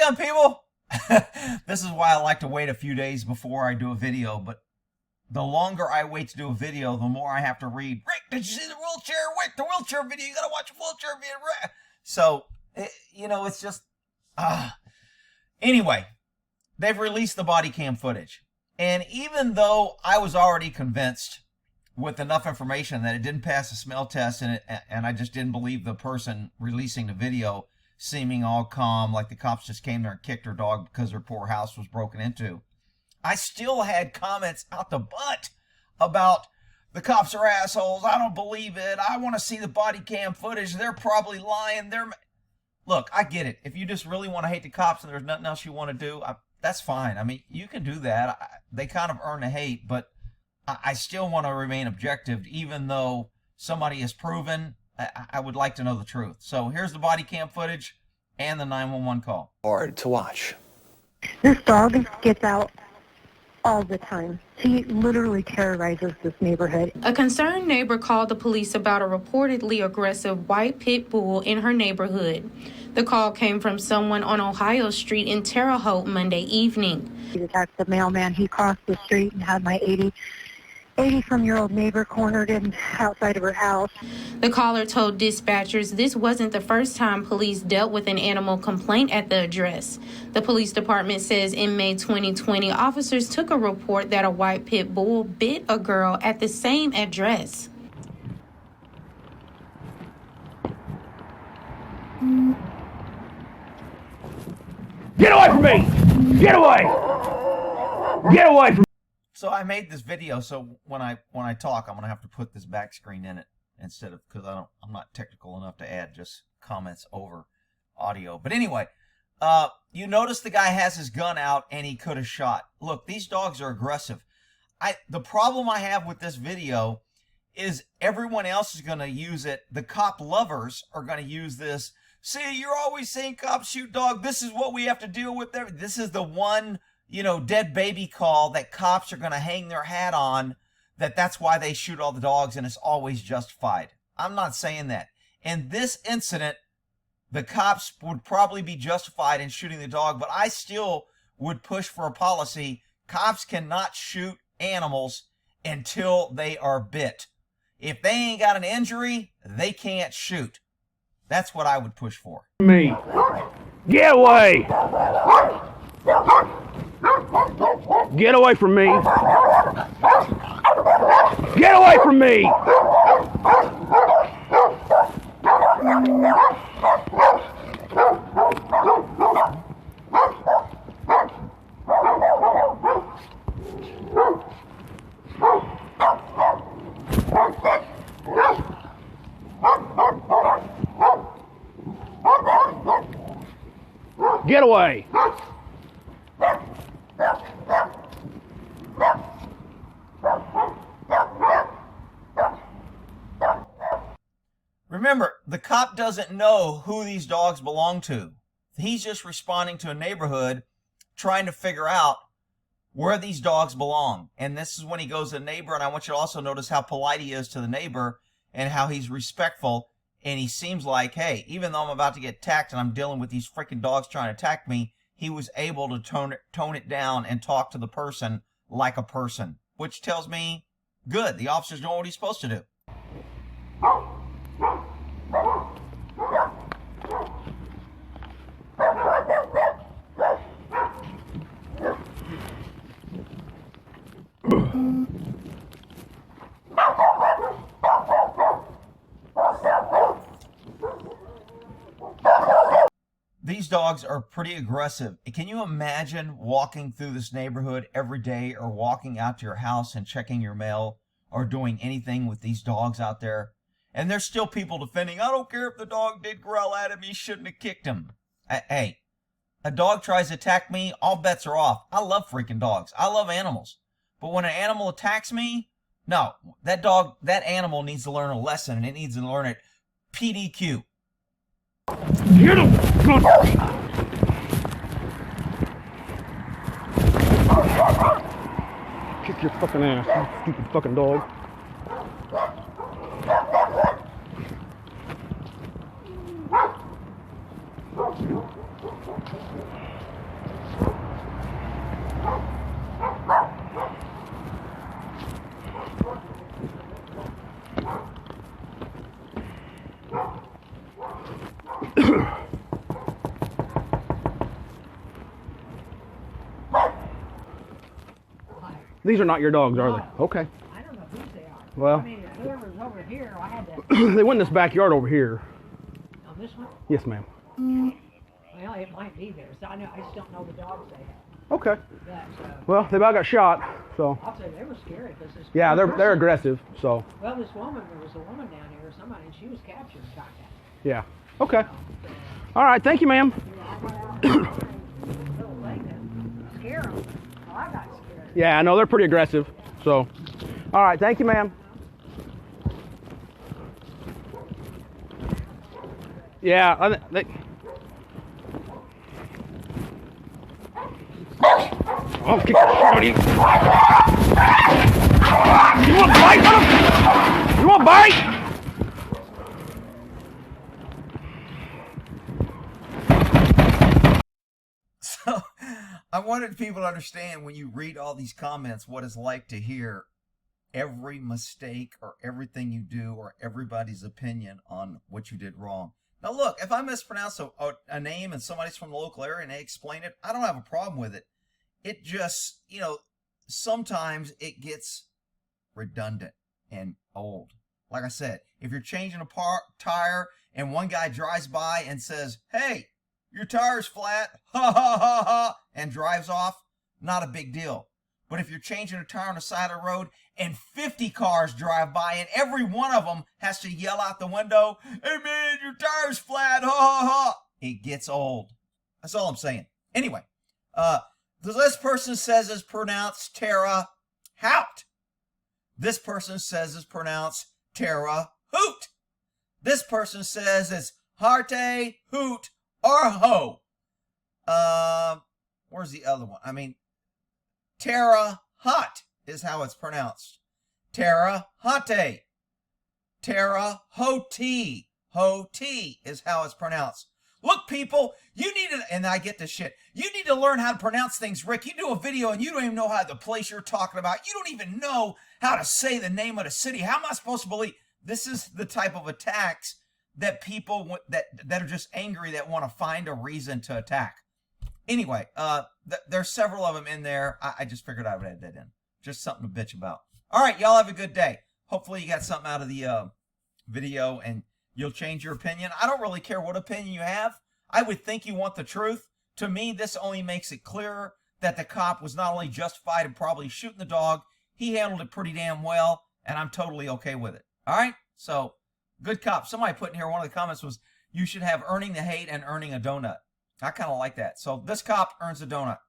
again, people. This is why I like to wait a few days before I do a video, but the longer I wait to do a video, the more I have to read. Rick, did you see the wheelchair? Wait, the wheelchair video. You gotta watch a wheelchair video. So, it's just... Anyway, they've released the body cam footage. And even though I was already convinced with enough information that it didn't pass the smell test, and I just didn't believe the person releasing the video, seeming all calm, like the cops just came there and kicked her dog because her poor house was broken into, I still had comments out the butt about the cops are assholes. I don't believe it. I want to see the body cam footage. They're probably lying. Look, I get it. If you just really want to hate the cops and there's nothing else you want to do, that's fine. I mean, you can do that. They kind of earn the hate, but I still want to remain objective, even though somebody is proven. I would like to know the truth. So here's the body cam footage and the 911 call. Hard to watch. This dog gets out all the time. She literally terrorizes this neighborhood. A concerned neighbor called the police about a reportedly aggressive white pit bull in her neighborhood. The call came from someone on Ohio Street in Terre Haute Monday evening. She attacked the mailman. He crossed the street and had my 80-some-year-old neighbor cornered in outside of her house. The caller told dispatchers this wasn't the first time police dealt with an animal complaint at the address. The police department says in May 2020, officers took a report that a white pit bull bit a girl at the same address. Get away from me! Get away! Get away from me! So I made this video, so when I talk, I'm gonna have to put this back screen in it instead of, because I'm not technical enough to add just comments over audio. But anyway, you notice the guy has his gun out and he could have shot. Look, these dogs are aggressive. The problem I have with this video is everyone else is gonna use it. The cop lovers are gonna use this. See, you're always saying cops shoot dog. This is what we have to deal with. This is the one, dead baby call that cops are going to hang their hat on, that's why they shoot all the dogs and it's always justified. I'm not saying that. In this incident, the cops would probably be justified in shooting the dog, but I still would push for a policy. Cops cannot shoot animals until they are bit. If they ain't got an injury, they can't shoot. That's what I would push for. Me. Get away! Get away from me! Get away from me! Get away! Remember, the cop doesn't know who these dogs belong to. He's just responding to a neighborhood, trying to figure out where these dogs belong. And this is when he goes to the neighbor, and I want you to also notice how polite he is to the neighbor and how he's respectful. And he seems like, hey, even though I'm about to get attacked and I'm dealing with these freaking dogs trying to attack me, he was able to tone it down and talk to the person like a person, which tells me, good, the officer's doing what he's supposed to do. These dogs are pretty aggressive. Can you imagine walking through this neighborhood every day or walking out to your house and checking your mail or doing anything with these dogs out there? And there's still people defending, I don't care if the dog did growl at him, he shouldn't have kicked him. Hey, a dog tries to attack me, all bets are off. I love freaking dogs. I love animals. But when an animal attacks me, no, that animal needs to learn a lesson, and it needs to learn it PDQ. Get him! Kick your fucking ass, you stupid fucking dog. These are not your dogs, are they? Okay. I don't know whose they are. Well. I mean, whoever's over here, I had to. They went in this backyard over here. On this one? Yes, ma'am. Well, it might be there. So I just don't know the dogs they have. Okay. But, Well, they about got shot, so. I'll tell you, they were scary because this. Yeah, they're aggressive, so. Well, this woman, there was a woman down here, somebody, and she was captured and shot at. Yeah. Okay. All right. Thank you, ma'am. Little thing that scare them. Well, I got scared. Yeah, I know they're pretty aggressive, so. All right. Thank you, ma'am. Yeah, they. Oh, kick the shit out of you. You want to bite, mother? You want to bite? So I wanted people to understand when you read all these comments what it's like to hear every mistake or everything you do or everybody's opinion on what you did wrong. Now, look, if I mispronounce a name and somebody's from the local area and they explain it, I don't have a problem with it. It just, sometimes it gets redundant and old. Like I said, if you're changing a tire and one guy drives by and says, "Hey, your tire's flat," ha ha ha ha, and drives off, not a big deal. But if you're changing a tire on the side of the road and 50 cars drive by and every one of them has to yell out the window, "Hey man, your tire's flat, ha ha ha," it gets old. That's all I'm saying. Anyway, this person says it's pronounced Terra Hout. This person says it's pronounced Terra Hoot. This person says it's Harte Hoot or Ho. Where's the other one? I mean, Terra Hut is how it's pronounced. Terra Hate. Terra Hoti. Hoti is how it's pronounced. Look, people, you need to, and I get this shit, you need to learn how to pronounce things, Rick. You do a video and you don't even know how the place you're talking about. You don't even know how to say the name of the city. How am I supposed to believe? This is the type of attacks that people that are just angry that want to find a reason to attack. Anyway, there's several of them in there. I just figured I would add that in. Just something to bitch about. All right, y'all have a good day. Hopefully you got something out of the video and you'll change your opinion. I don't really care what opinion you have. I would think you want the truth. To me, this only makes it clearer that the cop was not only justified in probably shooting the dog, he handled it pretty damn well, and I'm totally okay with it. All right? So, good cop. Somebody put in here, one of the comments was, you should have earning the hate and earning a donut. I kind of like that. So, this cop earns a donut.